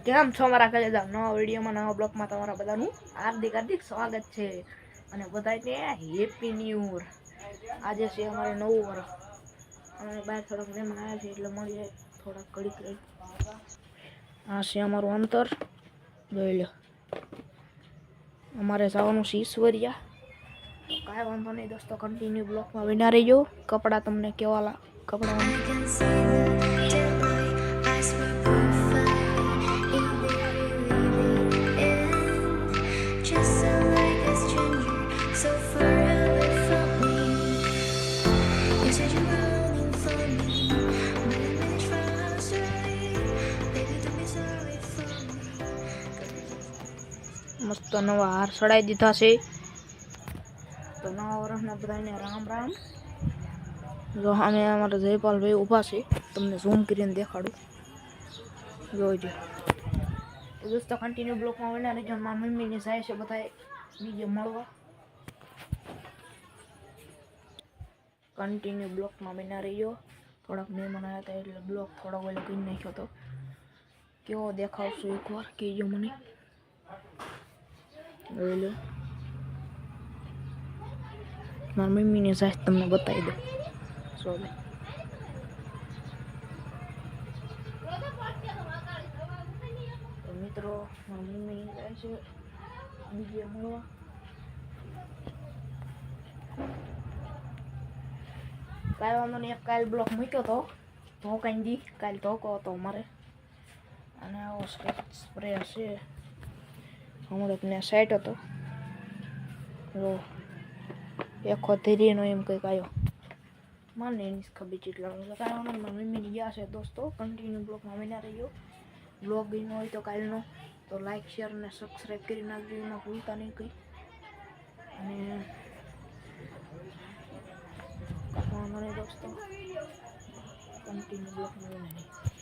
કેમ છો મારા કલેજા નવા વિડીયોમાં નવા બ્લોગમાં તમારા બધાનું હાર્દિક હાર્દિક સ્વાગત છે અને બધાને હેપી ન્યૂ યર। આજે છે અમારે નવું વર્ષ અમે બહાર થોડાક મહેમાન આવ્યા છે એટલે મળીએ થોડાક ઘડીક રહી। આ છે અમારું અંતર જોઈ લો। અમારે જવાનું છે ઈશ્વરિયા તો કાંઈ વાંધો નહીં દોસ્તો કન્ટિન્યુ બ્લોગમાં બન્યા રહીજો। કપડાં તમને કેવા કપડાં મસ્ત નવા હાર ચડાવી દીધા છે તો નવા વર્ષના બધાને રામ રામ। જો અમે અમારા જયપાલભાઈ ઊભા છે તમને ઝૂમ કરીને દેખાડું જોઈજો। તો દોસ્તો કન્ટિન્યુ બ્લોકમાં બન્યા રહેજો। મારા મમ્મીને જાય છે બધા બીજે મળવા। કન્ટિન્યુ બ્લોકમાં બન્યા રહીજો। થોડાક મહેમાન આવ્યા હતા એટલે બ્લોક થોડો ઓલો કરી નાખ્યો હતો। કેવો દેખાવશું એકવાર કહેજો મને। જોઈ લો મારા મમ્મીને જાય તમને બતાવી દઉં સોરી। તો મિત્રો મારા મમ્મી જાય છે બીજે મળવા। કાંઈ વાંધો નહીં કાલ બ્લોક મૂક્યો હતો તો કાંઈ દી કાલ ધોકો હતો અમારે અને આવો સ્પ્રે છે હમણાં ને સાઈટ હતો જો એકો ધીરીનો એમ કંઈક આવ્યો મને એની ખબર જેટલા એટલે કાંઈ વાંધો નહીં મમ્મીની ગયા છે દોસ્તો કન્ટિન્યુ બ્લોગમાં બન્યા રહીજો। બ્લોગ ગમ્યો હોય તો કાલનો તો લાઈક શેર અને સબસ્ક્રાઈબ કરી નાખજો એમાં ભૂલતા નહીં કંઈ અને વાંધો નહીં દોસ્તો કન્ટિન્યુ બ્લોગમાં બન્યા નહીં।